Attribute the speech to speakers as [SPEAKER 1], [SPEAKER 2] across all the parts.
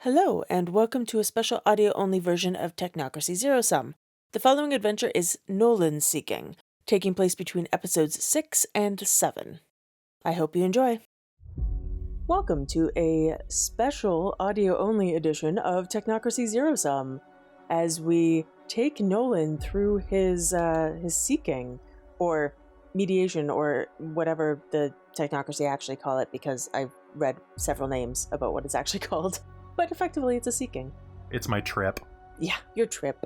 [SPEAKER 1] Hello, and welcome to a special audio-only version of Technocracy Zero Sum. The following adventure is Nolan Seeking, taking place between episodes 6 and 7. I hope you enjoy. Welcome to a special audio-only edition of Technocracy Zero Sum, as we take Nolan through his seeking, or mediation, or whatever the Technocracy actually call it, because I've read several names about what it's actually called. But effectively, it's a seeking.
[SPEAKER 2] It's my trip.
[SPEAKER 1] Yeah, your trip.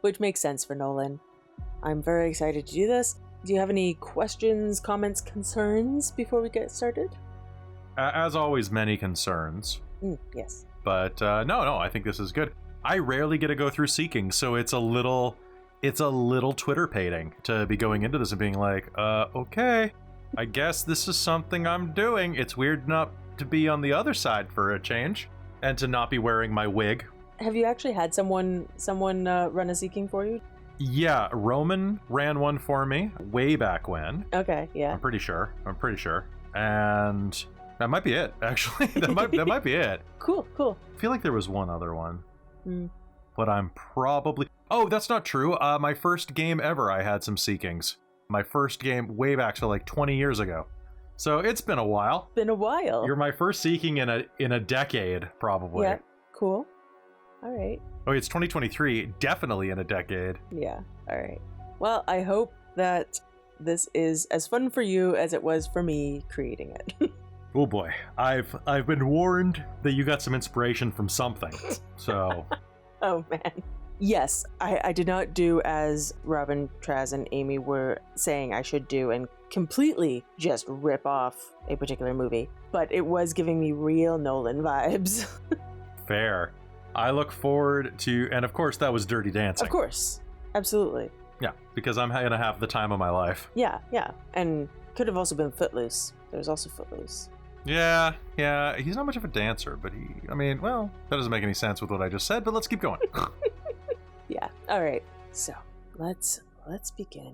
[SPEAKER 1] Which makes sense for Nolan. I'm very excited to do this. Do you have any questions, comments, concerns before we get started?
[SPEAKER 2] As always, many concerns.
[SPEAKER 1] Yes.
[SPEAKER 2] But no, I think this is good. I rarely get to go through seeking, so it's a little Twitter pating to be going into this and being like, okay, I guess this is something I'm doing. It's weird not to be on the other side for a change. And to not be wearing my wig.
[SPEAKER 1] Have you actually had someone run a seeking for you?
[SPEAKER 2] Yeah, Roman ran one for me way back when.
[SPEAKER 1] Okay, yeah.
[SPEAKER 2] I'm pretty sure. And that might be it, actually. that might be it.
[SPEAKER 1] Cool.
[SPEAKER 2] I feel like there was one other one. But I'm probably... Oh, that's not true. My first game ever, I had some seekings. My first game way back, so like 20 years ago. So it's been a while. You're my first seeking in a decade, probably.
[SPEAKER 1] Yeah, cool. All right.
[SPEAKER 2] Oh, it's 2023. Definitely in a decade.
[SPEAKER 1] Yeah, all right. Well, I hope that this is as fun for you as it was for me creating it.
[SPEAKER 2] Oh boy, I've been warned that you got some inspiration from something. So.
[SPEAKER 1] Oh man. Yes, I did not do as Robin, Traz, and Amy were saying I should do and completely just rip off a particular movie, but it was giving me real Nolan vibes.
[SPEAKER 2] Fair. I look forward to, and of course that was Dirty Dancing.
[SPEAKER 1] Of course, absolutely.
[SPEAKER 2] Yeah, because I'm gonna have the time of my life.
[SPEAKER 1] Yeah, and could have also been Footloose. There's also Footloose.
[SPEAKER 2] Yeah, he's not much of a dancer, but that doesn't make any sense with what I just said, but let's keep going.
[SPEAKER 1] Yeah, alright, so let's begin.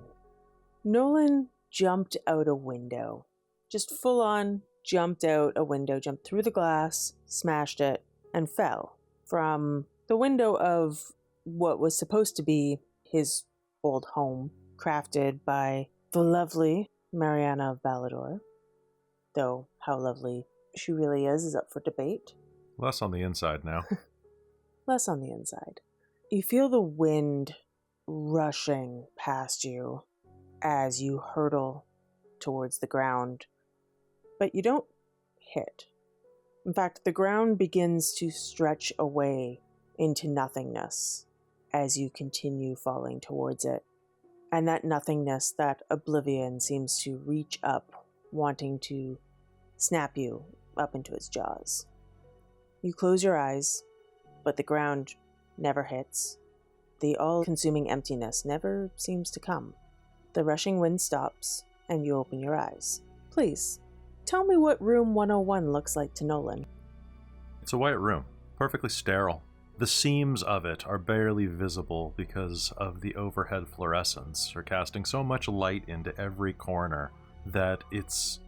[SPEAKER 1] Nolan jumped out a window. Just full on jumped out a window, jumped through the glass, smashed it, and fell from the window of what was supposed to be his old home, crafted by the lovely Mariana of Balador. Though how lovely she really is up for debate.
[SPEAKER 2] Less on the inside now.
[SPEAKER 1] Less on the inside. You feel the wind rushing past you as you hurtle towards the ground, but you don't hit. In fact, the ground begins to stretch away into nothingness as you continue falling towards it. And that nothingness, that oblivion, seems to reach up, wanting to snap you up into its jaws. You close your eyes, but the ground never hits. The all-consuming emptiness never seems to come. The rushing wind stops, and you open your eyes. Please, tell me what room 101 looks like to Nolan.
[SPEAKER 2] It's a white room, perfectly sterile. The seams of it are barely visible because of the overhead fluorescents are casting so much light into every corner that it's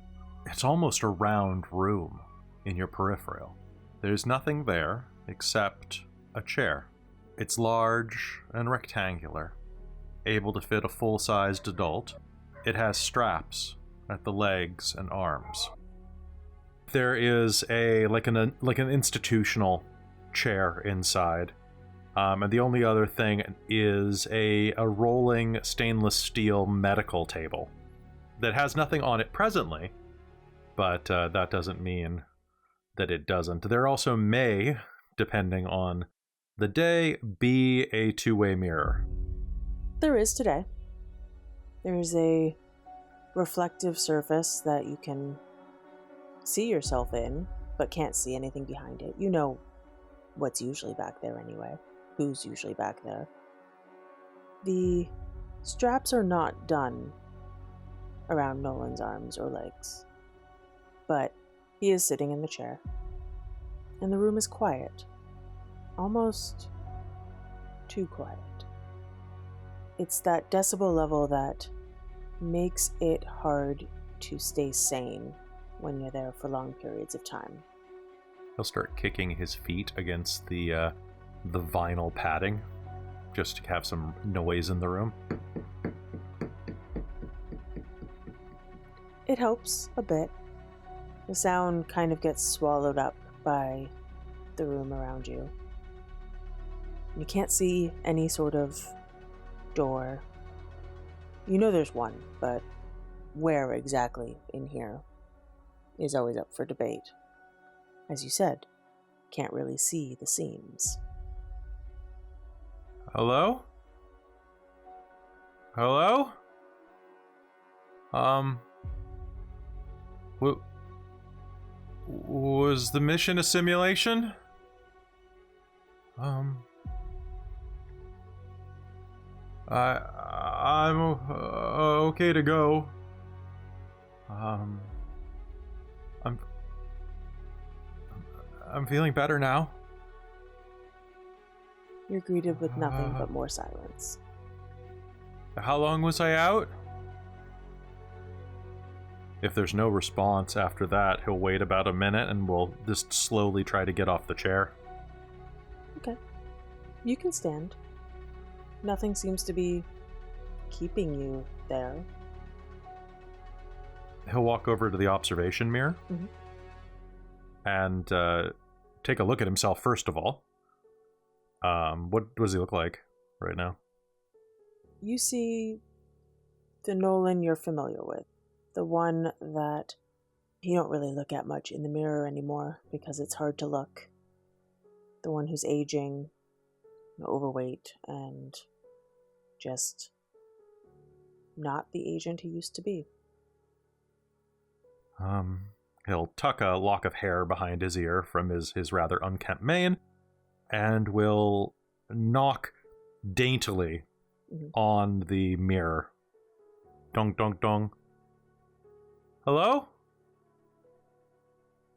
[SPEAKER 2] almost a round room in your peripheral. There's nothing there except a chair. It's large and rectangular, able to fit a full-sized adult. It has straps at the legs and arms. There is like an institutional chair inside, and the only other thing is a rolling stainless steel medical table that has nothing on it presently, but that doesn't mean that it doesn't. There also may, depending on the day, be a two-way mirror.
[SPEAKER 1] There is today. There is a reflective surface that you can see yourself in, but can't see anything behind it. You know what's usually back there anyway. Who's usually back there. The straps are not done around Nolan's arms or legs, but he is sitting in the chair, and the room is quiet. Almost too quiet. It's that decibel level that makes it hard to stay sane when you're there for long periods of time.
[SPEAKER 2] He'll start kicking his feet against the vinyl padding, just to have some noise in the room.
[SPEAKER 1] It helps a bit. The sound kind of gets swallowed up by the room around you. You can't see any sort of door. You know there's one, but where exactly in here is always up for debate. As you said, can't really see the seams.
[SPEAKER 2] Hello? Hello? Was the mission a simulation? I'm okay to go. I'm feeling better now.
[SPEAKER 1] You're greeted with nothing but more silence.
[SPEAKER 2] How long was I out? If there's no response after that, he'll wait about a minute and we'll just slowly try to get off the chair.
[SPEAKER 1] Okay. You can stand. Nothing seems to be keeping you there.
[SPEAKER 2] He'll walk over to the observation mirror and take a look at himself first of all. What does he look like right now?
[SPEAKER 1] You see the Nolan you're familiar with. The one that you don't really look at much in the mirror anymore because it's hard to look. The one who's aging, overweight, and just not the agent he used to be.
[SPEAKER 2] He'll tuck a lock of hair behind his ear from his rather unkempt mane and will knock daintily on the mirror. Dong, dong, dong. Hello?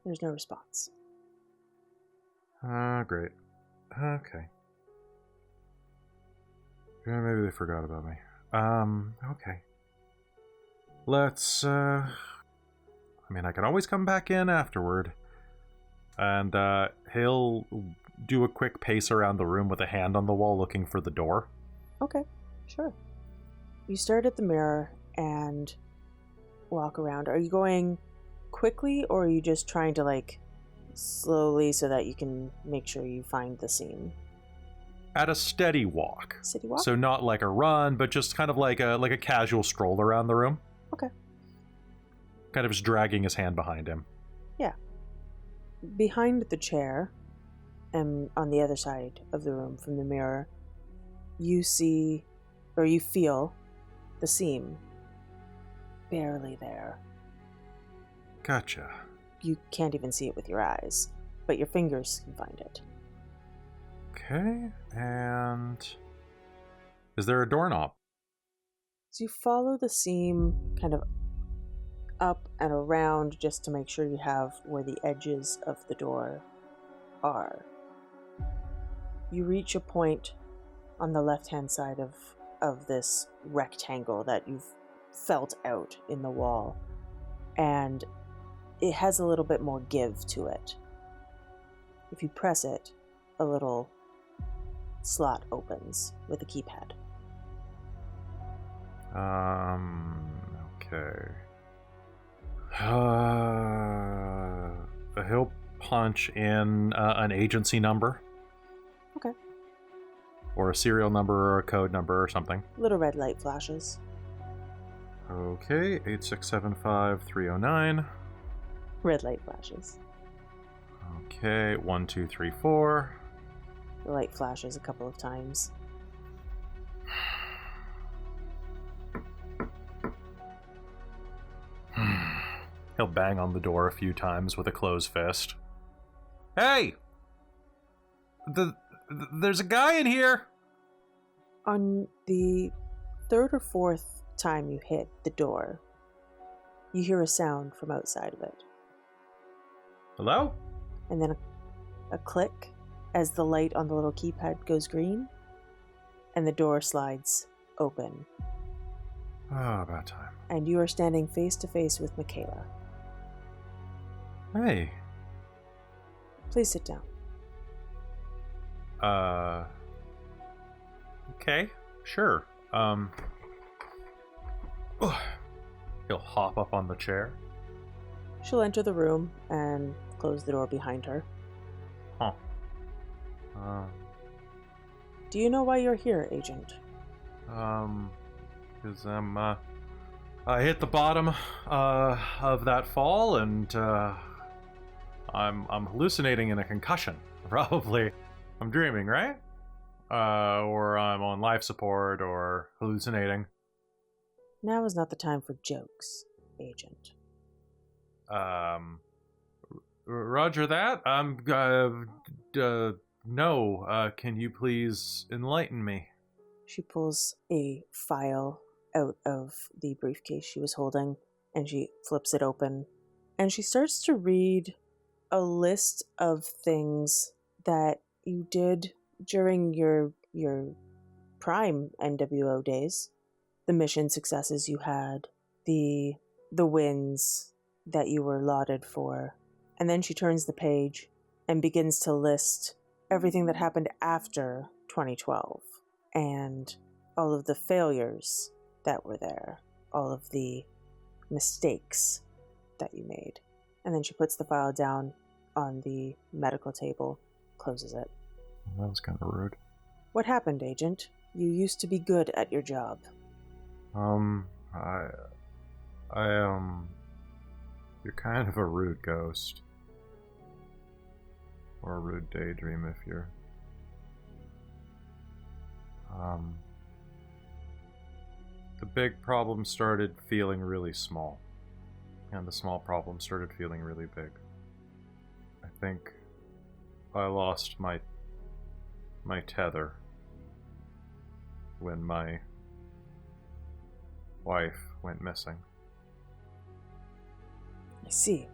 [SPEAKER 1] There's no response.
[SPEAKER 2] Great. Okay. Yeah, maybe they forgot about me. Okay. Let's, I can always come back in afterward. And, he'll do a quick pace around the room with a hand on the wall looking for the door.
[SPEAKER 1] Okay, sure. You start at the mirror and walk around. Are you going quickly, or are you just trying to, slowly so that you can make sure you find the seam?
[SPEAKER 2] At a steady walk.
[SPEAKER 1] Steady walk?
[SPEAKER 2] So not like a run, but just kind of like a casual stroll around the room.
[SPEAKER 1] Okay.
[SPEAKER 2] Kind of just dragging his hand behind him.
[SPEAKER 1] Yeah. Behind the chair, and on the other side of the room from the mirror, you see, or you feel, the seam. Barely there.
[SPEAKER 2] Gotcha.
[SPEAKER 1] You can't even see it with your eyes, but your fingers can find it.
[SPEAKER 2] Okay, and is there a doorknob?
[SPEAKER 1] So you follow the seam kind of up and around just to make sure you have where the edges of the door are. You reach a point on the left-hand side of this rectangle that you've felt out in the wall, and it has a little bit more give to it. If you press it, a little slot opens with a keypad.
[SPEAKER 2] Okay. He'll punch in an agency number.
[SPEAKER 1] Okay.
[SPEAKER 2] Or a serial number or a code number or something.
[SPEAKER 1] Little red light flashes.
[SPEAKER 2] Okay, 8675309.
[SPEAKER 1] Red light flashes.
[SPEAKER 2] Okay, 1234.
[SPEAKER 1] The light flashes a couple of times.
[SPEAKER 2] He'll bang on the door a few times with a closed fist. Hey! There's a guy in here!
[SPEAKER 1] On the third or fourth time you hit the door, you hear a sound from outside of it.
[SPEAKER 2] Hello?
[SPEAKER 1] And then a click as the light on the little keypad goes green, and the door slides open.
[SPEAKER 2] Oh, about time.
[SPEAKER 1] And you are standing face to face with Michaela.
[SPEAKER 2] Hey.
[SPEAKER 1] Please sit down.
[SPEAKER 2] Okay, sure. He'll hop up on the chair.
[SPEAKER 1] She'll enter the room and close the door behind her.
[SPEAKER 2] Huh.
[SPEAKER 1] Do you know why you're here, Agent?
[SPEAKER 2] Because I hit the bottom of that fall, and I'm hallucinating in a concussion. Probably, I'm dreaming, right? Or I'm on life support, or hallucinating.
[SPEAKER 1] Now is not the time for jokes, Agent.
[SPEAKER 2] Roger that. No. Can you please enlighten me?
[SPEAKER 1] She pulls a file out of the briefcase she was holding, and she flips it open, and she starts to read a list of things that you did during your prime NWO days. The mission successes you had, the wins that you were lauded for. And then she turns the page and begins to list everything that happened after 2012 and all of the failures that were there, all of the mistakes that you made. And then she puts the file down on the medical table, closes it.
[SPEAKER 2] That was kind of rude.
[SPEAKER 1] What happened, Agent? You used to be good at your job.
[SPEAKER 2] You're kind of a rude ghost. Or a rude daydream if you're... The big problem started feeling really small. And the small problem started feeling really big. I think I lost my tether when my wife went missing.
[SPEAKER 1] I see.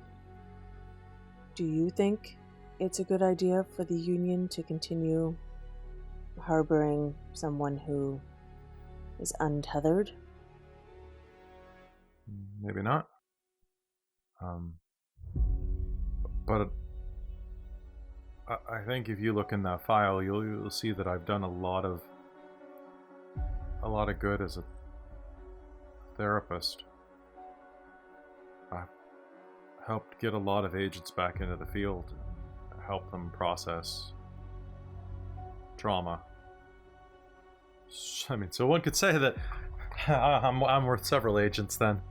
[SPEAKER 1] Do you think it's a good idea for the Union to continue harboring someone who is untethered?
[SPEAKER 2] Maybe not. But I think if you look in that file, you'll see that I've done a lot of good as a therapist. I've helped get a lot of agents back into the field and help them process trauma. I mean, so one could say that I'm worth several agents then.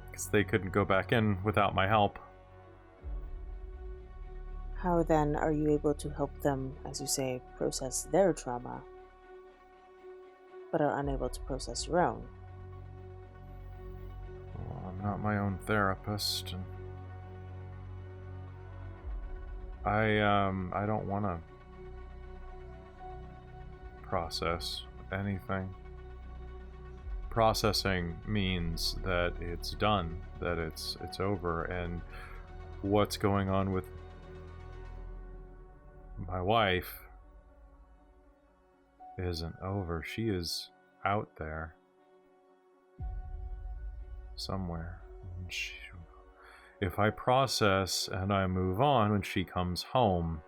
[SPEAKER 2] Because they couldn't go back in without my help.
[SPEAKER 1] How then are you able to help them, as you say, process their trauma, but are unable to process your own?
[SPEAKER 2] Well, I'm not my own therapist. And I don't want to process anything. Processing means that it's done, that it's over, and what's going on with my wife isn't over. She is out there somewhere. And if I process and I move on, when she comes home,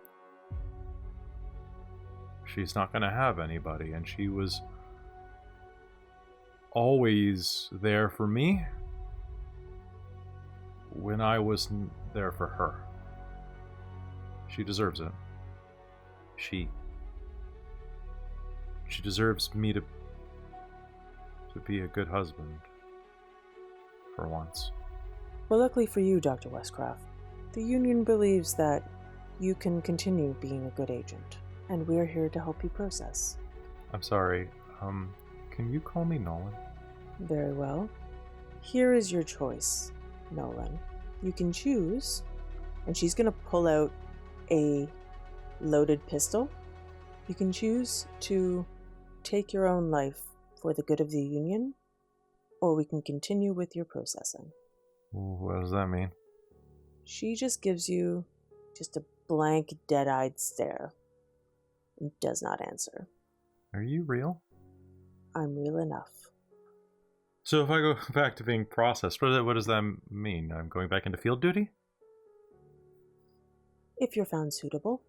[SPEAKER 2] she's not going to have anybody, and she was always there for me when I wasn't there for her. She deserves it. She deserves me to be a good husband for once.
[SPEAKER 1] Well, luckily for you, Dr. Westcroft, the Union believes that you can continue being a good agent, and we're here to help you process.
[SPEAKER 2] I'm sorry, can you call me Nolan?
[SPEAKER 1] Very well. Here is your choice, Nolan. You can choose, and she's going to pull out a loaded pistol. You can choose to take your own life for the good of the Union, or we can continue with your processing.
[SPEAKER 2] What does that mean?
[SPEAKER 1] She just gives you just a blank, dead-eyed stare and does not answer.
[SPEAKER 2] Are you real?
[SPEAKER 1] I'm real enough.
[SPEAKER 2] So if I go back to being processed, what does that mean? I'm going back into field duty?
[SPEAKER 1] if you're found suitable.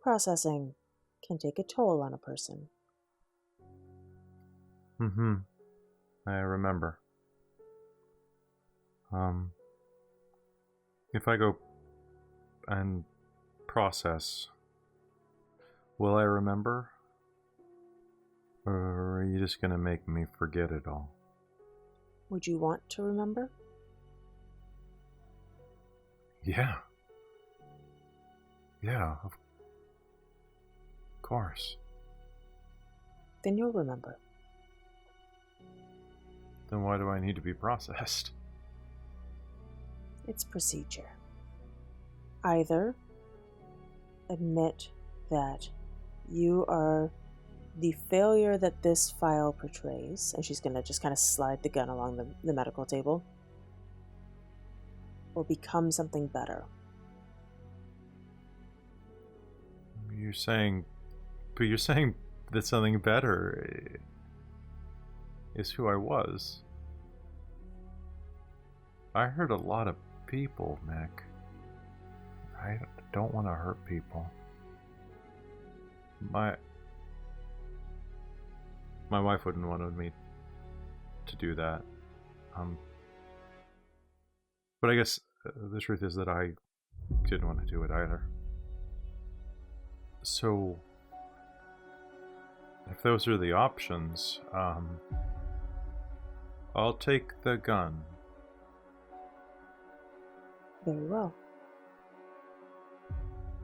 [SPEAKER 1] Processing can take a toll on a person.
[SPEAKER 2] Mm-hmm. I remember. If I go and process, will I remember? Or are you just gonna make me forget it all?
[SPEAKER 1] Would you want to remember?
[SPEAKER 2] Yeah. Yeah, of course.
[SPEAKER 1] Then you'll remember.
[SPEAKER 2] Then why do I need to be processed?
[SPEAKER 1] It's procedure. Either admit that you are the failure that this file portrays, and she's going to just kind of slide the gun along the medical table, or become something better.
[SPEAKER 2] You're saying that something better is who I was. I hurt a lot of people, Nick. I don't want to hurt people. My wife wouldn't want me to do that. But I guess the truth is that I didn't want to do it either. So, if those are the options, I'll take the gun.
[SPEAKER 1] Very well.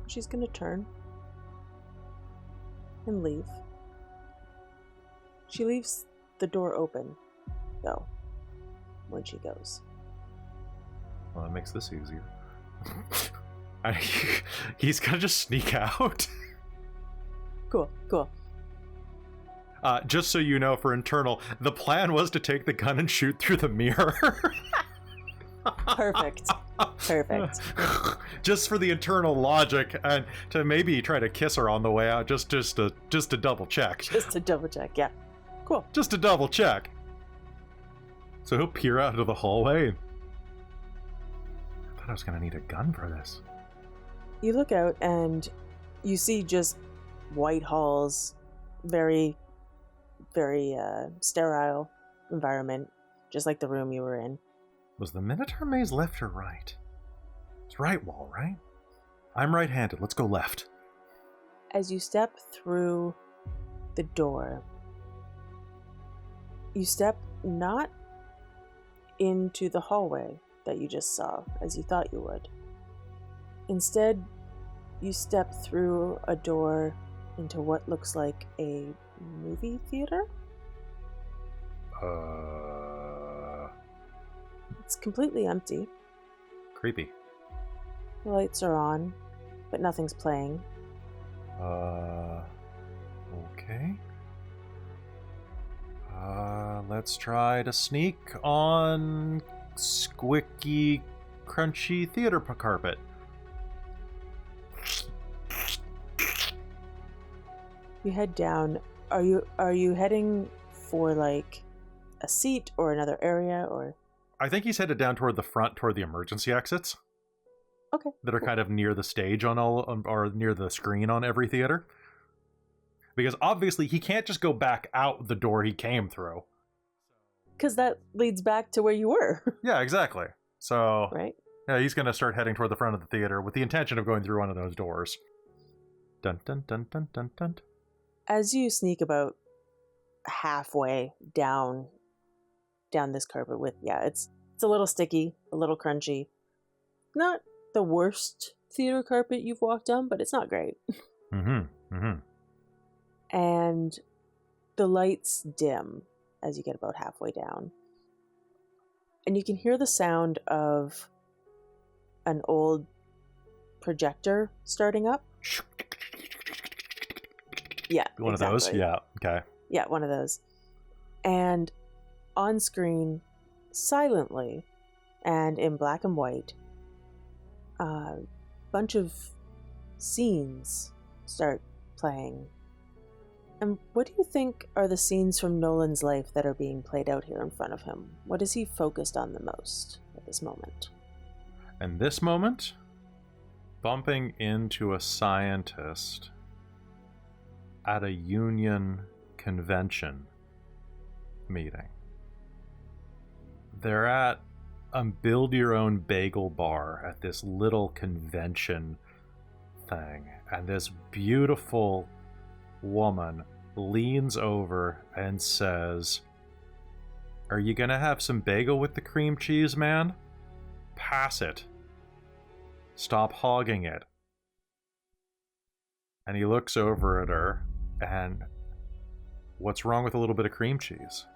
[SPEAKER 1] She's going to turn and leave. She leaves the door open, though, when she goes.
[SPEAKER 2] Well, that makes this easier. He's gonna just sneak out.
[SPEAKER 1] Cool.
[SPEAKER 2] Just so you know, for internal, the plan was to take the gun and shoot through the mirror.
[SPEAKER 1] Perfect.
[SPEAKER 2] Just for the internal logic, and to maybe try to kiss her on the way out, just to double check.
[SPEAKER 1] Just to double check, yeah. Cool.
[SPEAKER 2] Just to double check. So he'll peer out into the hallway. I thought I was gonna need a gun for this.
[SPEAKER 1] You look out and you see just white halls, very, very sterile environment, just like the room you were in.
[SPEAKER 2] Was the Minotaur maze left or right? It's right wall, right? I'm right-handed. Let's go left.
[SPEAKER 1] As you step through the door, you step not into the hallway that you just saw, as you thought you would. Instead, you step through a door into what looks like a movie theater. It's completely empty.
[SPEAKER 2] Creepy.
[SPEAKER 1] The lights are on, but nothing's playing.
[SPEAKER 2] Okay. Let's try to sneak on squicky, crunchy theater carpet.
[SPEAKER 1] You head down. Are you heading for like a seat or another area, or?
[SPEAKER 2] I think he's headed down toward the front, toward the emergency exits.
[SPEAKER 1] Okay.
[SPEAKER 2] That are kind of near the stage or near the screen on every theater. Because obviously he can't just go back out the door he came through.
[SPEAKER 1] Because that leads back to where you were.
[SPEAKER 2] Yeah, exactly. So,
[SPEAKER 1] right?
[SPEAKER 2] Yeah, he's going to start heading toward the front of the theater with the intention of going through one of those doors. Dun dun dun dun dun dun.
[SPEAKER 1] As you sneak about halfway down this carpet with, it's a little sticky, a little crunchy. Not the worst theater carpet you've walked on, but it's not great. And the lights dim as you get about halfway down. And you can hear the sound of an old projector starting up. Yeah,
[SPEAKER 2] one exactly. Of those? Yeah, okay.
[SPEAKER 1] Yeah, one of those. And on screen, silently, and in black and white, a bunch of scenes start playing. And what do you think are the scenes from Nolan's life that are being played out here in front of him? What is he focused on the most at this moment?
[SPEAKER 2] And this moment, bumping into a scientist at a union convention meeting. They're at a build-your-own-bagel bar at this little convention thing, and this beautiful woman leans over and says, "Are you gonna have some bagel with the cream cheese, man? Pass it. Stop hogging it." And he looks over at her, and what's wrong with a little bit of cream cheese?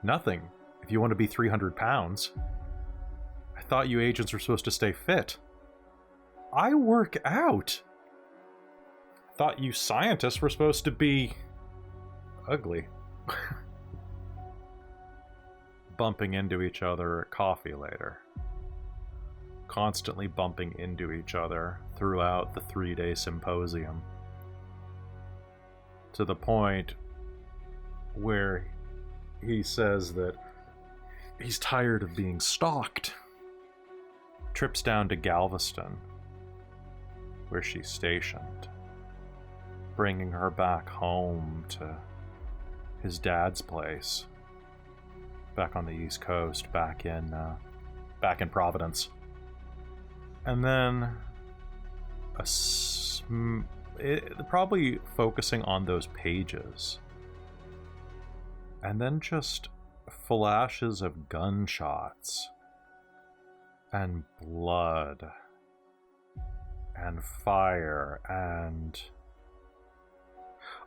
[SPEAKER 2] Nothing, if you want to be 300 pounds. I thought you agents were supposed to stay fit. I work out. Thought you scientists were supposed to be ugly. Bumping into each other at coffee later. Constantly bumping into each other throughout the 3-day symposium. To the point where he says that he's tired of being stalked. Trips down to Galveston, where she's stationed, bringing her back home to his dad's place, back on the East Coast, back in Providence. And then probably focusing on those pages, and then just flashes of gunshots and blood and fire and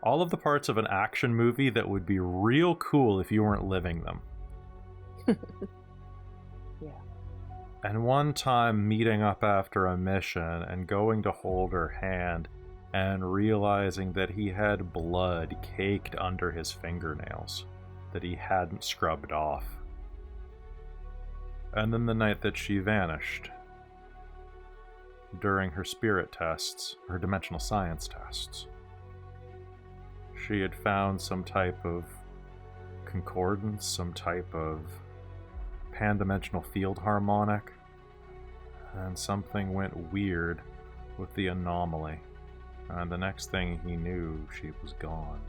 [SPEAKER 2] all of the parts of an action movie that would be real cool if you weren't living them.
[SPEAKER 1] Yeah.
[SPEAKER 2] And one time meeting up after a mission and going to hold her hand and realizing that he had blood caked under his fingernails that he hadn't scrubbed off. And then the night that she vanished during her spirit tests, her dimensional science tests. She had found some type of concordance, some type of pan-dimensional field harmonic, and something went weird with the anomaly. And the next thing he knew, she was gone.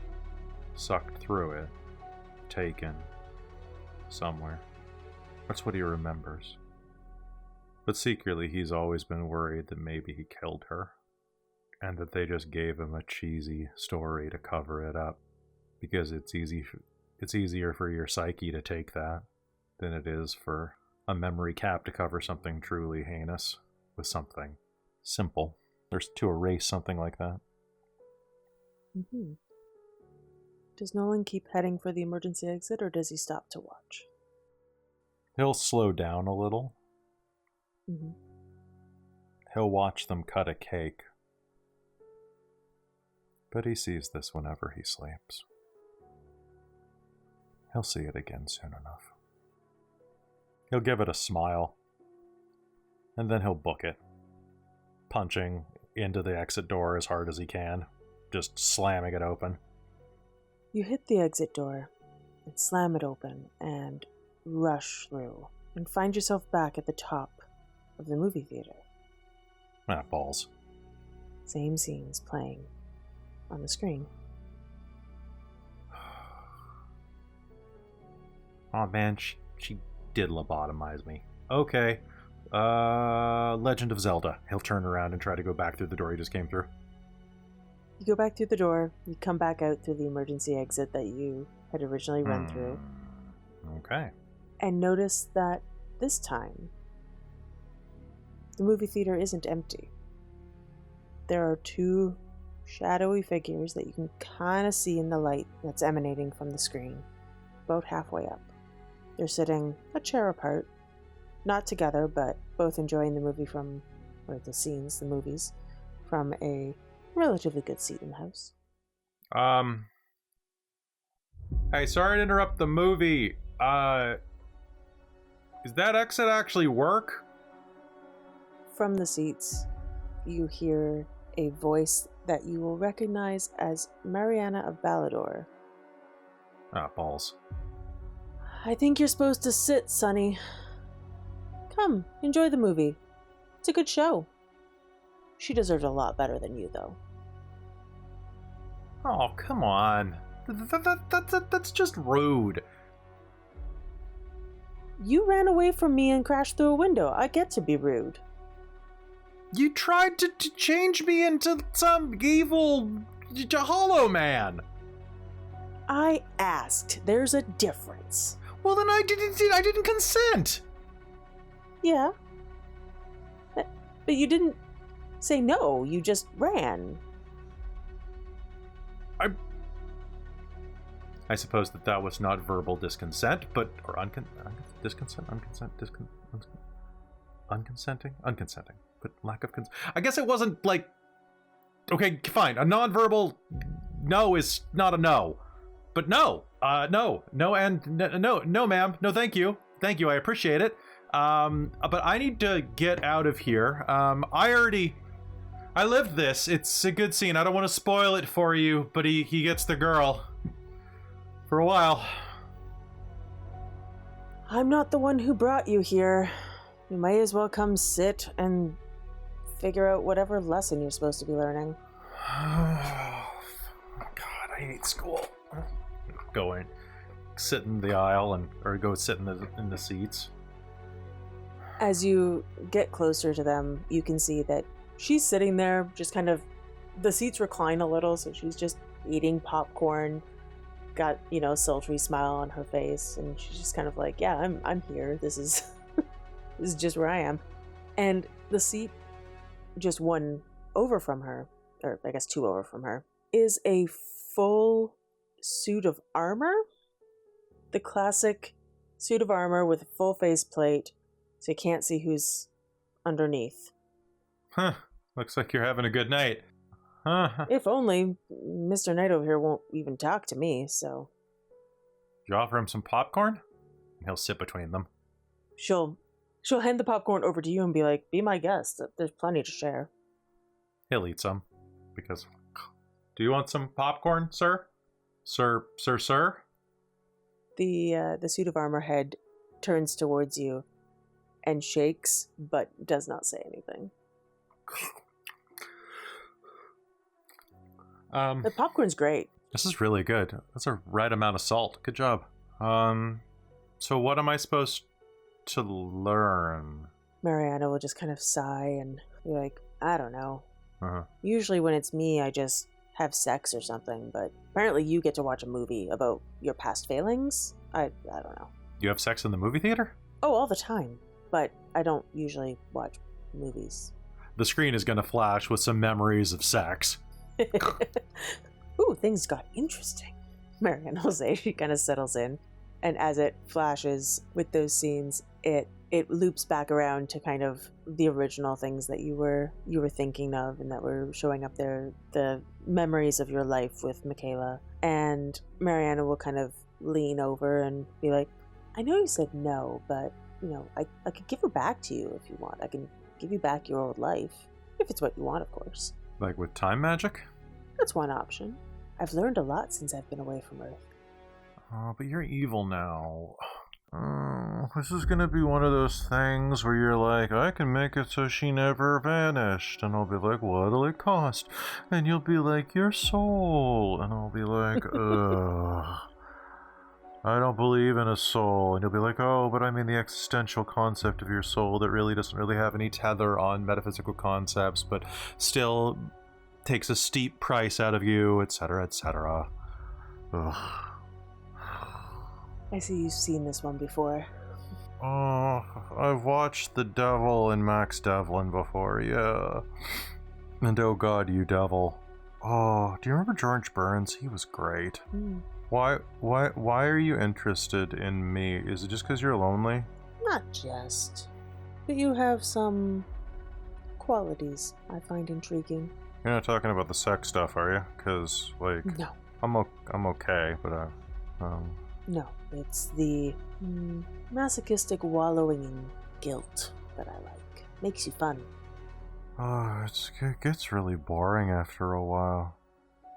[SPEAKER 2] Sucked through it. Taken. Somewhere. That's what he remembers. But secretly, he's always been worried that maybe he killed her. And that they just gave him a cheesy story to cover it up. Because it's easier for your psyche to take that than it is for a memory cap to cover something truly heinous with something simple. There's to erase something like that.
[SPEAKER 1] Mm-hmm. Does Nolan keep heading for the emergency exit, or does he stop to watch?
[SPEAKER 2] He'll slow down a little.
[SPEAKER 1] Mm-hmm.
[SPEAKER 2] He'll watch them cut a cake. But he sees this whenever he sleeps. He'll see it again soon enough. He'll give it a smile. And then he'll book it. Punching into the exit door as hard as he can. Just slamming it open.
[SPEAKER 1] You hit the exit door and slam it open and rush through and find yourself back at the top of the movie theater.
[SPEAKER 2] Ah, balls.
[SPEAKER 1] Same scenes playing on the screen.
[SPEAKER 2] Oh man, she did lobotomize me. Okay. Legend of Zelda. He'll turn around and try to go back through the door he just came through.
[SPEAKER 1] You go back through the door, you come back out through the emergency exit that you had originally run through.
[SPEAKER 2] Okay.
[SPEAKER 1] And notice that this time, the movie theater isn't empty. There are two shadowy figures that you can kind of see in the light that's emanating from the screen, about halfway up. They're sitting a chair apart, not together, but both enjoying the movie the movies, from a relatively good seat in the house.
[SPEAKER 2] Hey, sorry to interrupt the movie. Does that exit actually work?
[SPEAKER 1] From the seats, you hear a voice that you will recognize as Mariana of Balador.
[SPEAKER 2] Ah, balls.
[SPEAKER 1] I think you're supposed to sit, Sonny. Come, enjoy the movie. It's a good show. She deserved a lot better than you, though.
[SPEAKER 2] Oh, come on. That's just rude.
[SPEAKER 1] You ran away from me and crashed through a window. I get to be rude.
[SPEAKER 2] You tried to change me into some evil hollow man.
[SPEAKER 1] I asked. There's a difference.
[SPEAKER 2] Well, then I didn't consent.
[SPEAKER 1] Yeah. But you didn't say no. You just ran.
[SPEAKER 2] I suppose that was not verbal disconsent, but unconsenting, but lack of consent. I guess it wasn't like, okay, fine, a non-verbal no is not a no, but no, and no, ma'am, no, thank you, I appreciate it, but I need to get out of here. I lived this. It's a good scene. I don't want to spoil it for you, but he gets the girl. For a while.
[SPEAKER 1] I'm not the one who brought you here. You might as well come sit and figure out whatever lesson you're supposed to be learning.
[SPEAKER 2] Oh, God, I hate school. Go in, sit in the aisle, or go sit in the seats.
[SPEAKER 1] As you get closer to them, you can see that she's sitting there, just kind of, the seats recline a little, so she's just eating popcorn. Got, a sultry smile on her face, and she's just kind of like, yeah, I'm here. This is this is just where I am. And the seat just one over from her, or I guess two over from her, is a full suit of armor. The classic suit of armor with a full faceplate, so you can't see who's underneath.
[SPEAKER 2] Huh. Looks like you're having a good night.
[SPEAKER 1] If only. Mr. Knight over here won't even talk to me, so...
[SPEAKER 2] You offer him some popcorn? He'll sit between them.
[SPEAKER 1] She'll hand the popcorn over to you and be like, be my guest. There's plenty to share.
[SPEAKER 2] He'll eat some. Because... Do you want some popcorn, sir? Sir?
[SPEAKER 1] The suit of armor head turns towards you and shakes, but does not say anything. The popcorn's great.
[SPEAKER 2] This is really good. That's a right amount of salt. Good job. So what am I supposed to learn?
[SPEAKER 1] Mariana will just kind of sigh and be like, I don't know.
[SPEAKER 2] Uh-huh.
[SPEAKER 1] Usually when it's me, I just have sex or something, but apparently you get to watch a movie about your past failings. I don't know.
[SPEAKER 2] You have sex in the movie theater?
[SPEAKER 1] Oh, all the time. But I don't usually watch movies.
[SPEAKER 2] The screen is going to flash with some memories of sex.
[SPEAKER 1] Ooh, things got interesting. Marianne will say. She kind of settles in, and as it flashes with those scenes, it loops back around to kind of the original things that you were thinking of and that were showing up there, the memories of your life with Michaela. And Mariana will kind of lean over and be like, I know you said no, but I could give her back to you if you want. I can give you back your old life, if it's what you want, of course.
[SPEAKER 2] Like with time magic?
[SPEAKER 1] That's one option. I've learned a lot since I've been away from Earth.
[SPEAKER 2] Oh, but you're evil now. This is gonna be one of those things where you're like, I can make it so she never vanished. And I'll be like, what'll it cost? And you'll be like, your soul. And I'll be like, ugh. I don't believe in a soul. And you'll be like, oh, but I mean the existential concept of your soul that really doesn't really have any tether on metaphysical concepts, but still takes a steep price out of you, etc., etc. Ugh.
[SPEAKER 1] I see you've seen this one before.
[SPEAKER 2] Oh, I've watched The Devil and Max Devlin before, yeah. And oh god, you devil. Oh, do you remember George Burns? He was great. Why are you interested in me? Is it just because you're lonely?
[SPEAKER 1] Not just. But you have some qualities I find intriguing.
[SPEAKER 2] You're not talking about the sex stuff, are you? Because, like...
[SPEAKER 1] No.
[SPEAKER 2] I'm okay, but,
[SPEAKER 1] No, it's the masochistic wallowing in guilt that I like. Makes you fun.
[SPEAKER 2] Oh, it gets really boring after a while.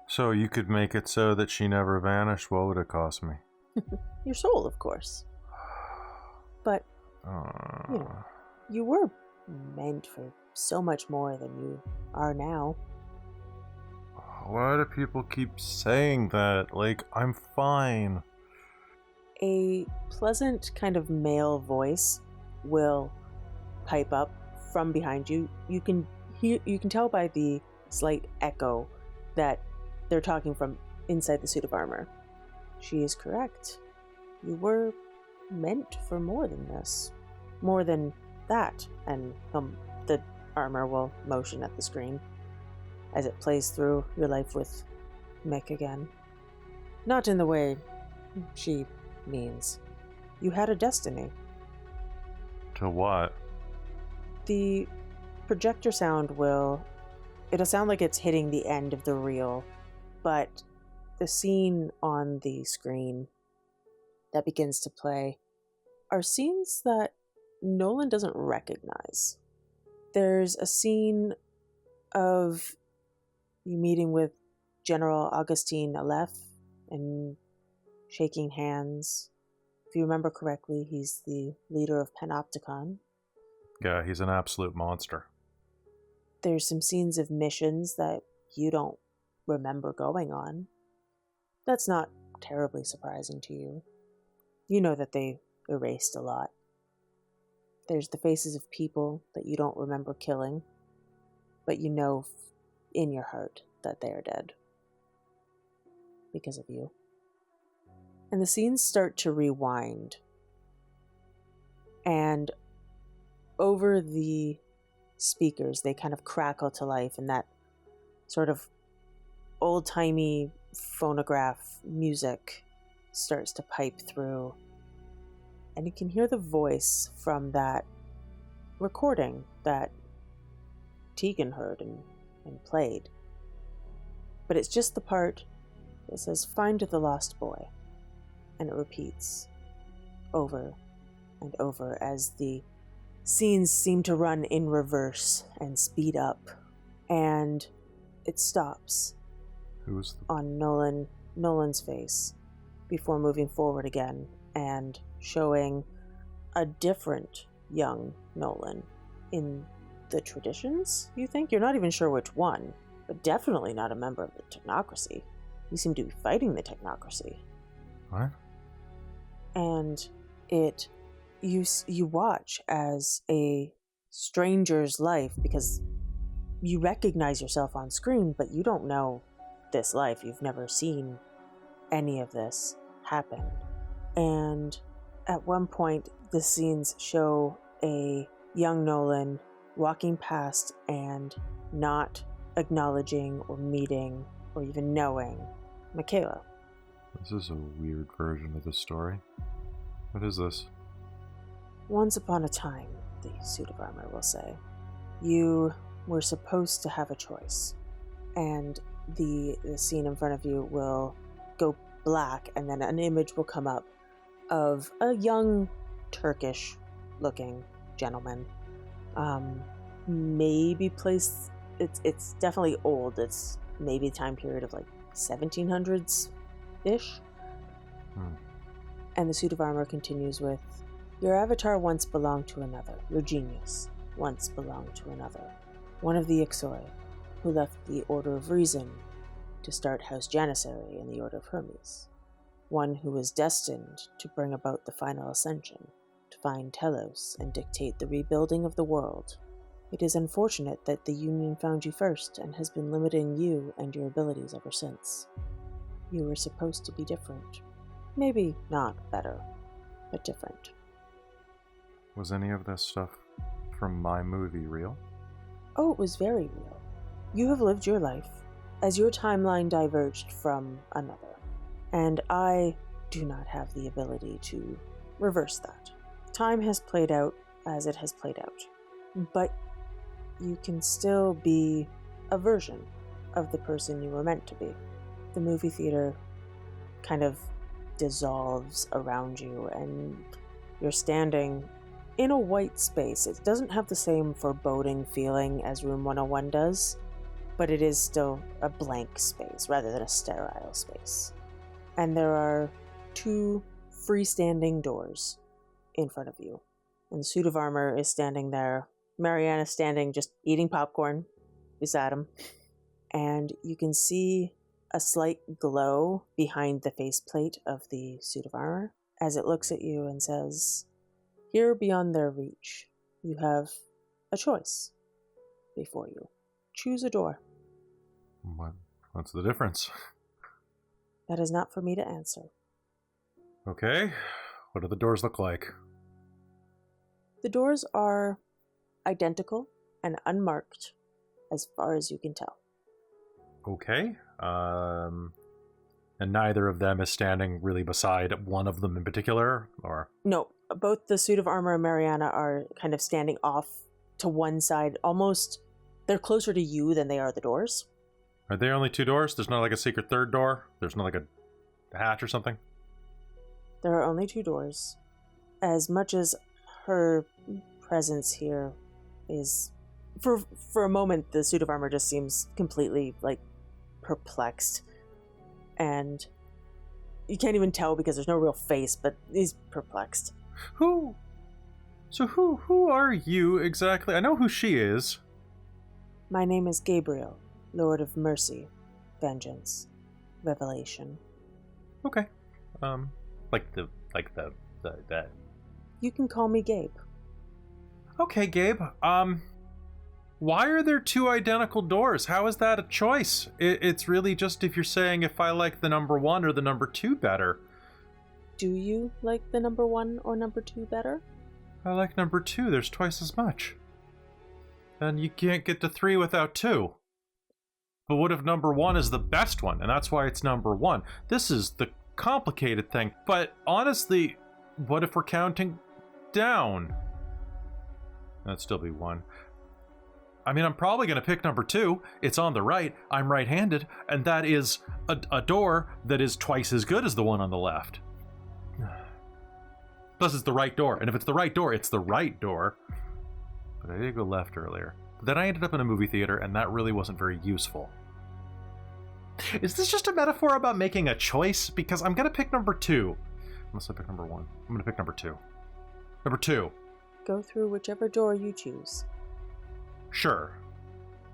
[SPEAKER 2] So you could make it so that she never vanished. What would it cost me?
[SPEAKER 1] Your soul, of course. But, you were meant for so much more than you are now.
[SPEAKER 2] Why do people keep saying that? Like, I'm fine.
[SPEAKER 1] A pleasant kind of male voice will pipe up from behind you. You can tell by the slight echo that they're talking from inside the suit of armor. She is correct. You were meant for more than this. More than that. And the armor will motion at the screen as it plays through your life with Mick again. Not in the way she means. You had a destiny.
[SPEAKER 2] To what?
[SPEAKER 1] The projector sound it'll sound like it's hitting the end of the reel, but the scene on the screen that begins to play are scenes that Nolan doesn't recognize. There's a scene of you meeting with General Augustine Aleph and shaking hands. If you remember correctly, he's the leader of Panopticon.
[SPEAKER 2] Yeah, he's an absolute monster.
[SPEAKER 1] There's some scenes of missions that you don't remember going on. That's not terribly surprising to you. You know that they erased a lot. There's the faces of people that you don't remember killing, but you know in your heart that they are dead. Because of you. And the scenes start to rewind. And over the speakers, they kind of crackle to life, and that sort of old-timey phonograph music starts to pipe through. And you can hear the voice from that recording that Tegan heard and played. But it's just the part that says, "Find the lost boy." And it repeats over and over as the scenes seem to run in reverse and speed up. And it stops on Nolan's face before moving forward again and showing a different young Nolan in the traditions, you think? You're not even sure which one, but definitely not a member of the Technocracy. You seem to be fighting the Technocracy.
[SPEAKER 2] What?
[SPEAKER 1] And you watch as a stranger's life, because you recognize yourself on screen, but you don't know this life. You've never seen any of this happen. And at one point, the scenes show a young Nolan walking past and not acknowledging or meeting or even knowing Michaela.
[SPEAKER 2] This is a weird version of the story. What is this?
[SPEAKER 1] Once upon a time, the suit of armor will say, you were supposed to have a choice. And the scene in front of you will go black, and then an image will come up of a young Turkish-looking gentleman. Maybe placed... It's definitely old. It's maybe time period of like 1700s-ish. And the suit of armor continues with, your avatar once belonged to another. Your genius once belonged to another. One of the Ixoi, who left the Order of Reason to start House Janissary in the Order of Hermes. One who was destined to bring about the final ascension, to find Telos and dictate the rebuilding of the world. It is unfortunate that the Union found you first and has been limiting you and your abilities ever since. You were supposed to be different. Maybe not better, but different.
[SPEAKER 2] Was any of this stuff from my movie real?
[SPEAKER 1] Oh, it was very real. You have lived your life as your timeline diverged from another, and I do not have the ability to reverse that. Time has played out as it has played out, but you can still be a version of the person you were meant to be. The movie theater kind of dissolves around you, and you're standing in a white space. It doesn't have the same foreboding feeling as Room 101 does, but it is still a blank space rather than a sterile space. And there are 2 freestanding doors in front of you. And the suit of armor is standing there, Mariana standing just eating popcorn beside him. And you can see a slight glow behind the faceplate of the suit of armor as it looks at you and says, "Here beyond their reach, you have a choice before you. Choose a door."
[SPEAKER 2] What's the difference?
[SPEAKER 1] That is not for me to answer.
[SPEAKER 2] Okay. What do the doors look like?
[SPEAKER 1] The doors are identical and unmarked as far as you can tell.
[SPEAKER 2] Okay. And neither of them is standing really beside one of them in particular, or?
[SPEAKER 1] No, both the suit of armor and Mariana are kind of standing off to one side. Almost, they're closer to you than they are the doors.
[SPEAKER 2] Are there only two doors? There's not like a secret third door? There's not like a hatch or something?
[SPEAKER 1] There are only two doors. As much as her presence here is... For a moment, the suit of armor just seems completely, perplexed. And you can't even tell because there's no real face, but he's perplexed.
[SPEAKER 2] Who are you exactly? I know who she is.
[SPEAKER 1] My name is Gabriel, Lord of Mercy, Vengeance, Revelation.
[SPEAKER 2] Okay. That.
[SPEAKER 1] You can call me Gabe.
[SPEAKER 2] Okay, Gabe. Why are there two identical doors? How is that a choice? It's really just if you're saying if I like the number 1 or the number 2 better.
[SPEAKER 1] Do you like the number 1 or number 2 better?
[SPEAKER 2] I like number 2. There's twice as much. And you can't get to 3 without 2. But what if number 1 is the best one, and that's why it's number 1? This is the complicated thing. But honestly, what if we're counting down? That'd still be 1. I mean, I'm probably going to pick number 2. It's on the right. I'm right-handed, and that is a door that is twice as good as the one on the left. Plus, it's the right door, and if it's the right door, it's the right door. But I did go left earlier. But then I ended up in a movie theater, and that really wasn't very useful. Is this just a metaphor about making a choice? Because I'm going to pick number 2. Unless I pick number 1. I'm going to pick number 2. Number 2.
[SPEAKER 1] Go through whichever door you choose.
[SPEAKER 2] Sure.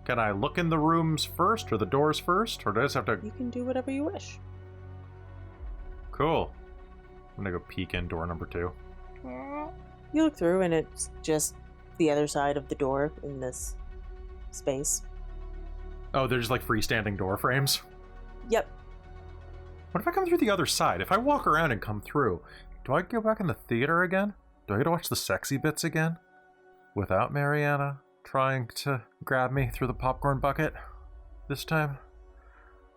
[SPEAKER 2] Can I look in the rooms first, or the doors first, or do I just have to...
[SPEAKER 1] You can do whatever you wish.
[SPEAKER 2] Cool. I'm gonna go peek in door number 2.
[SPEAKER 1] You look through, and it's just the other side of the door in this space.
[SPEAKER 2] Oh, they're just like freestanding door frames?
[SPEAKER 1] Yep.
[SPEAKER 2] What if I come through the other side? If I walk around and come through, do I go back in the theater again? Do I get to watch the sexy bits again? Without Mariana trying to grab me through the popcorn bucket this time?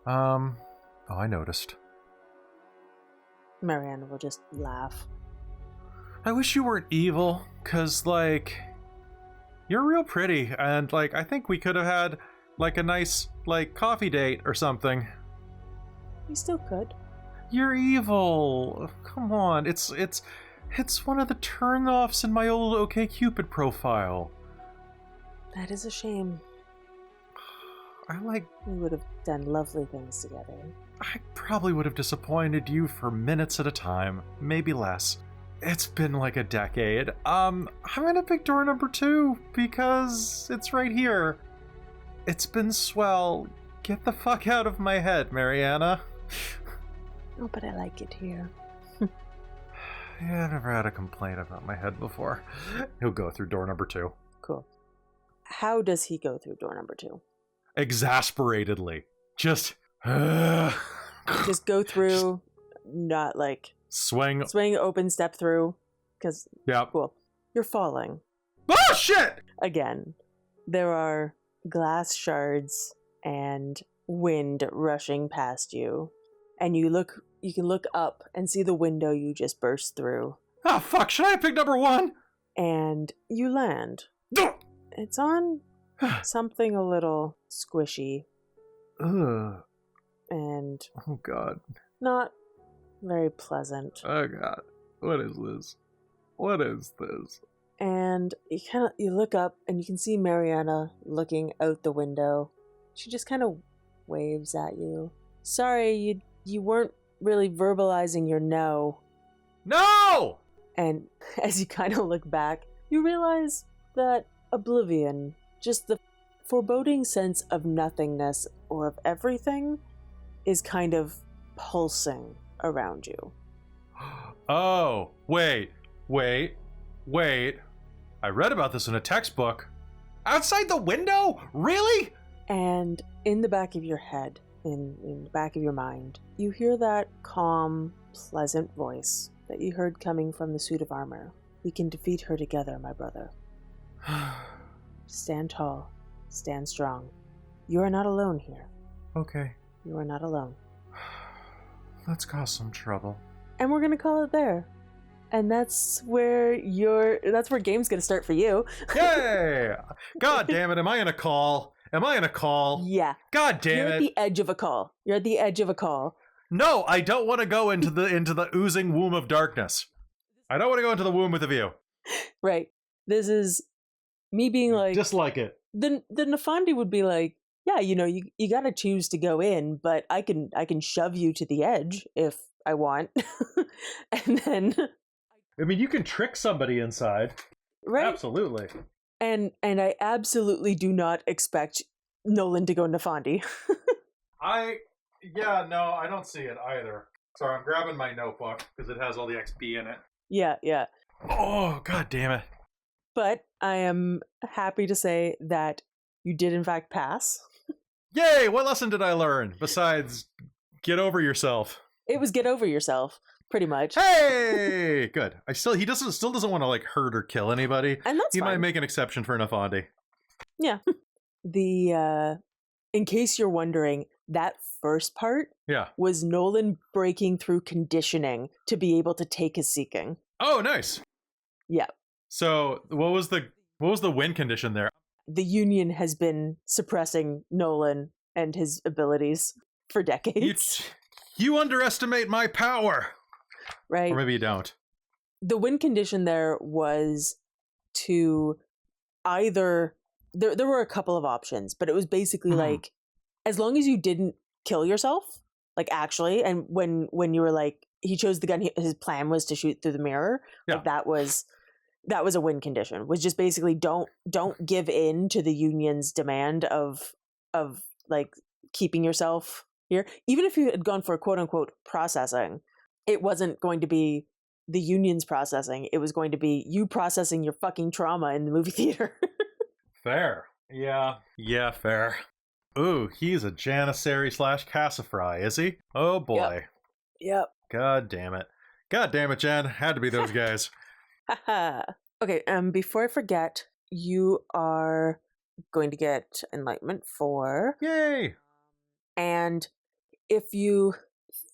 [SPEAKER 2] Oh, I noticed.
[SPEAKER 1] Mariana will just laugh.
[SPEAKER 2] I wish you weren't evil, cause you're real pretty, and I think we could have had a nice coffee date or something.
[SPEAKER 1] You still could.
[SPEAKER 2] You're evil. Come on, it's one of the turn-offs in my old OkCupid profile.
[SPEAKER 1] That is a shame.
[SPEAKER 2] We
[SPEAKER 1] We would have done lovely things together.
[SPEAKER 2] I probably would have disappointed you for minutes at a time, maybe less. It's been a decade. I'm gonna pick door number 2 because it's right here. It's been swell. Get the fuck out of my head, Mariana.
[SPEAKER 1] Oh, but I like it here.
[SPEAKER 2] Yeah, I've never had a complaint about my head before. He'll go through door number 2.
[SPEAKER 1] Cool. How does he go through door number 2?
[SPEAKER 2] Exasperatedly. Just
[SPEAKER 1] go through, not
[SPEAKER 2] swing,
[SPEAKER 1] open, step through. Because,
[SPEAKER 2] yeah.
[SPEAKER 1] Cool. You're falling.
[SPEAKER 2] Oh, shit!
[SPEAKER 1] Again. There are glass shards and wind rushing past you. And you can look up and see the window you just burst through.
[SPEAKER 2] Oh, fuck, should I have picked number 1?
[SPEAKER 1] And you land. It's on something a little squishy.
[SPEAKER 2] Ugh.
[SPEAKER 1] And...
[SPEAKER 2] Oh, God.
[SPEAKER 1] Not very pleasant.
[SPEAKER 2] Oh, God. What is this? What is this?
[SPEAKER 1] And you look up and you can see Mariana looking out the window. She just kind of waves at you. Sorry, you weren't really verbalizing your no.
[SPEAKER 2] No!
[SPEAKER 1] And as you kind of look back, you realize that oblivion, just the foreboding sense of nothingness or of everything is kind of pulsing around you.
[SPEAKER 2] Oh, wait. I read about this in a textbook. Outside the window? Really?
[SPEAKER 1] And in the back of your head, in the back of your mind, you hear that calm, pleasant voice that you heard coming from the suit of armor. We can defeat her together, my brother. Stand tall. Stand strong. You are not alone here.
[SPEAKER 2] Okay.
[SPEAKER 1] You are not alone.
[SPEAKER 2] Let's cause some trouble.
[SPEAKER 1] And we're gonna call it there. And that's where game's gonna start for you.
[SPEAKER 2] Yay! God damn it, am I in a call?
[SPEAKER 1] Yeah.
[SPEAKER 2] God damn
[SPEAKER 1] You're
[SPEAKER 2] it.
[SPEAKER 1] at the edge of a call.
[SPEAKER 2] No, I don't want to go into the oozing womb of darkness. I don't want to go into the womb with a view.
[SPEAKER 1] Right. This is me being like...
[SPEAKER 2] Just like it.
[SPEAKER 1] The Nefandi would be like, yeah, you gotta choose to go in, but I can shove you to the edge if I want. And then...
[SPEAKER 2] I mean, you can trick somebody inside.
[SPEAKER 1] Right.
[SPEAKER 2] Absolutely.
[SPEAKER 1] And I absolutely do not expect Nolan to go Nefandi.
[SPEAKER 2] I don't see it either. Sorry, I'm grabbing my notebook because it has all the XP in it.
[SPEAKER 1] Yeah.
[SPEAKER 2] Oh, god damn it.
[SPEAKER 1] But I am happy to say that you did in fact pass.
[SPEAKER 2] Yay! What lesson did I learn besides get over yourself?
[SPEAKER 1] It was get over yourself, pretty much.
[SPEAKER 2] Hey! Good. He still doesn't want to like hurt or kill anybody.
[SPEAKER 1] And that's
[SPEAKER 2] He
[SPEAKER 1] fine.
[SPEAKER 2] might make an exception for Nefandi.
[SPEAKER 1] Yeah. In case you're wondering, that first part was Nolan breaking through conditioning to be able to take his seeking.
[SPEAKER 2] Oh, nice.
[SPEAKER 1] Yeah.
[SPEAKER 2] So what was the win condition there?
[SPEAKER 1] The Union has been suppressing Nolan and his abilities for decades.
[SPEAKER 2] You underestimate my power.
[SPEAKER 1] Right.
[SPEAKER 2] Or maybe you don't.
[SPEAKER 1] The win condition there was to either... There were a couple of options, but it was basically like, as long as you didn't kill yourself, like actually, and when you were like, he chose the gun, his plan was to shoot through the mirror, like that was a win condition, was just basically don't give in to the Union's demand of like keeping yourself here. Even if you had gone for quote unquote processing, it wasn't going to be the Union's processing, it was going to be you processing your fucking trauma in the movie theater.
[SPEAKER 2] Fair. Yeah, fair. Ooh, he's a Janissary / Cassifry, is he? Oh boy.
[SPEAKER 1] Yep.
[SPEAKER 2] God damn it, Jan. Had to be those guys.
[SPEAKER 1] Okay, before I forget, you are going to get Enlightenment 4.
[SPEAKER 2] Yay!
[SPEAKER 1] And if you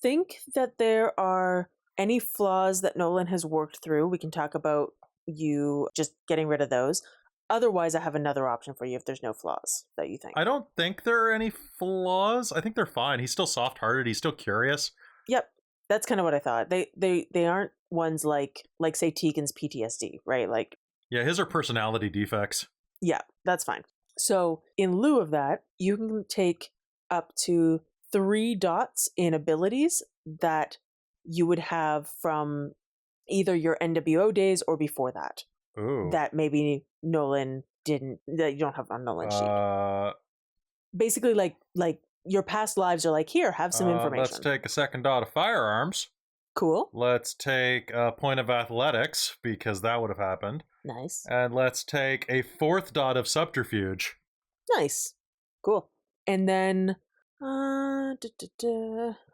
[SPEAKER 1] think that there are any flaws that Nolan has worked through, we can talk about you just getting rid of those. Otherwise, I have another option for you if there's no flaws that you think.
[SPEAKER 2] I don't think there are any flaws. I think they're fine. He's still soft-hearted. He's still curious.
[SPEAKER 1] Yep. That's kind of what I thought. They aren't ones like say Tegan's PTSD, right? Like,
[SPEAKER 2] yeah, his are personality defects.
[SPEAKER 1] Yeah, that's fine. So in lieu of that, you can take up to 3 dots in abilities that you would have from either your NWO days or before that.
[SPEAKER 2] Ooh.
[SPEAKER 1] That maybe Nolan didn't, that you don't have on Nolan's sheet. Basically, like your past lives are like, here, have some information.
[SPEAKER 2] Let's take a 2nd dot of firearms.
[SPEAKER 1] Cool.
[SPEAKER 2] Let's take a point of athletics, because that would have happened.
[SPEAKER 1] Nice.
[SPEAKER 2] And let's take a 4th dot of subterfuge.
[SPEAKER 1] Nice. Cool. And then...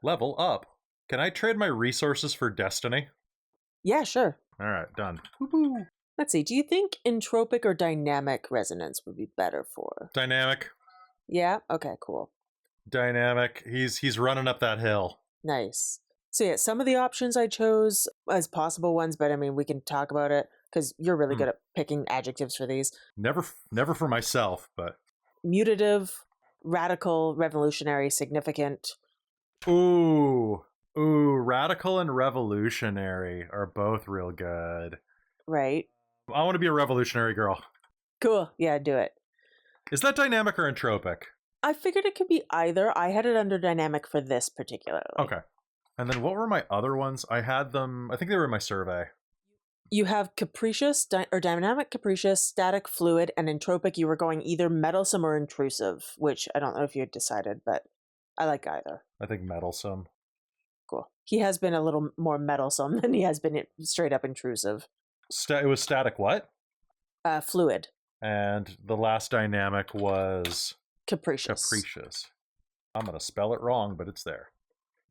[SPEAKER 2] Level up. Can I trade my resources for destiny?
[SPEAKER 1] Yeah, sure.
[SPEAKER 2] All right, done. Woo-hoo.
[SPEAKER 1] Let's see. Do you think entropic or dynamic resonance would be better for?
[SPEAKER 2] Dynamic.
[SPEAKER 1] Yeah? Okay, cool.
[SPEAKER 2] Dynamic. He's running up that hill.
[SPEAKER 1] Nice. So yeah, some of the options I chose as possible ones, but I mean, we can talk about it because you're really good at picking adjectives for these.
[SPEAKER 2] Never for myself, but...
[SPEAKER 1] Mutative, radical, revolutionary, significant.
[SPEAKER 2] Ooh, radical and revolutionary are both real good.
[SPEAKER 1] Right.
[SPEAKER 2] I want to be a revolutionary girl.
[SPEAKER 1] Cool. Yeah, do it.
[SPEAKER 2] Is that dynamic or entropic?
[SPEAKER 1] I figured it could be either. I had it under dynamic for this particularly.
[SPEAKER 2] Okay. And then what were my other ones? I had them, I think they were in my survey.
[SPEAKER 1] You have capricious or dynamic, capricious, static, fluid, and entropic. You were going either meddlesome or intrusive, which I don't know if you had decided, but I like either.
[SPEAKER 2] I think meddlesome.
[SPEAKER 1] Cool. He has been a little more meddlesome than he has been straight up intrusive.
[SPEAKER 2] It was static what?
[SPEAKER 1] Fluid.
[SPEAKER 2] And the last dynamic was...
[SPEAKER 1] Capricious.
[SPEAKER 2] Capricious. I'm going to spell it wrong, but it's there.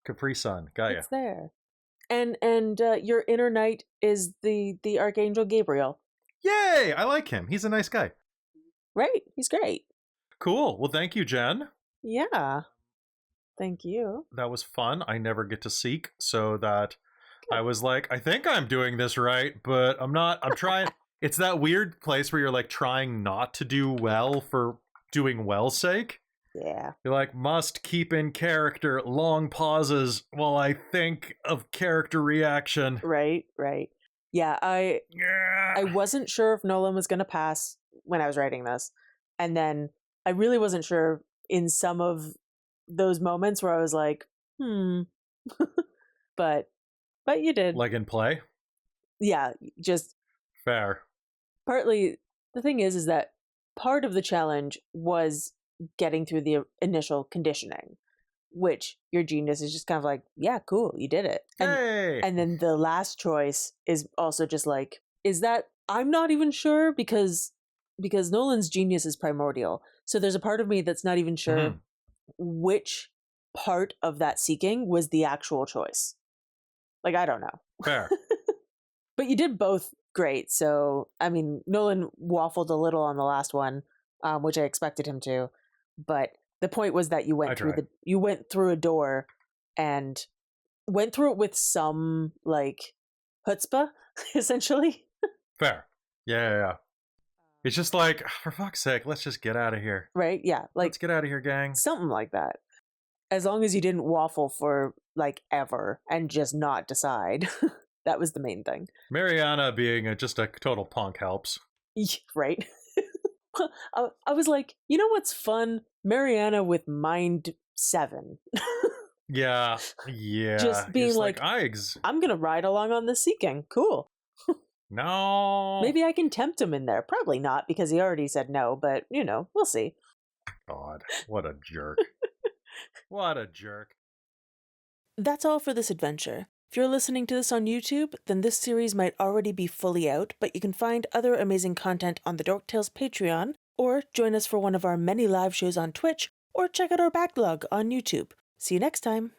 [SPEAKER 2] Capri Sun. Got ya.
[SPEAKER 1] It's there. And your inner knight is the Archangel Gabriel.
[SPEAKER 2] Yay! I like him. He's a nice guy.
[SPEAKER 1] Right. He's great.
[SPEAKER 2] Cool. Well, thank you, Jen.
[SPEAKER 1] Yeah. Thank you.
[SPEAKER 2] That was fun. I never get to seek, so that I was like, I think I'm doing this right, but I'm not. I'm trying. It's that weird place where you're like trying not to do well for doing well's sake.
[SPEAKER 1] Yeah.
[SPEAKER 2] You're like, must keep in character, long pauses while I think of character reaction.
[SPEAKER 1] Right. Yeah, I wasn't sure if Nolan was going to pass when I was writing this. And then I really wasn't sure in some of those moments where I was like, but you did.
[SPEAKER 2] Like in play?
[SPEAKER 1] Yeah, just...
[SPEAKER 2] Fair.
[SPEAKER 1] Partly, the thing is that part of the challenge was getting through the initial conditioning, which your genius is just kind of like, yeah, cool, you did it.
[SPEAKER 2] Hey!
[SPEAKER 1] And then the last choice is also just like, is that, I'm not even sure, because Nolan's genius is primordial. So there's a part of me that's not even sure which part of that seeking was the actual choice. Like, I don't know.
[SPEAKER 2] Fair.
[SPEAKER 1] But you did both great. So, I mean, Nolan waffled a little on the last one, which I expected him to. But the point was that you went through a door and went through it with some like chutzpah, essentially.
[SPEAKER 2] Fair. Yeah. It's just like, for fuck's sake, let's just get out of here.
[SPEAKER 1] Right? Yeah. Like,
[SPEAKER 2] let's get out of here, gang.
[SPEAKER 1] Something like that. As long as you didn't waffle for like ever and just not decide. That was the main thing.
[SPEAKER 2] Mariana being just a total punk helps.
[SPEAKER 1] Right. I was like, you know what's fun? Mariana with Mind 7.
[SPEAKER 2] Yeah.
[SPEAKER 1] Just being like I'm going to ride along on the seeking. Cool.
[SPEAKER 2] No.
[SPEAKER 1] Maybe I can tempt him in there. Probably not, because he already said no, but, we'll see.
[SPEAKER 2] God, what a jerk. What a jerk.
[SPEAKER 1] That's all for this adventure. If you're listening to this on YouTube, then this series might already be fully out, but you can find other amazing content on the Dork Tales Patreon, or join us for one of our many live shows on Twitch, or check out our backlog on YouTube. See you next time.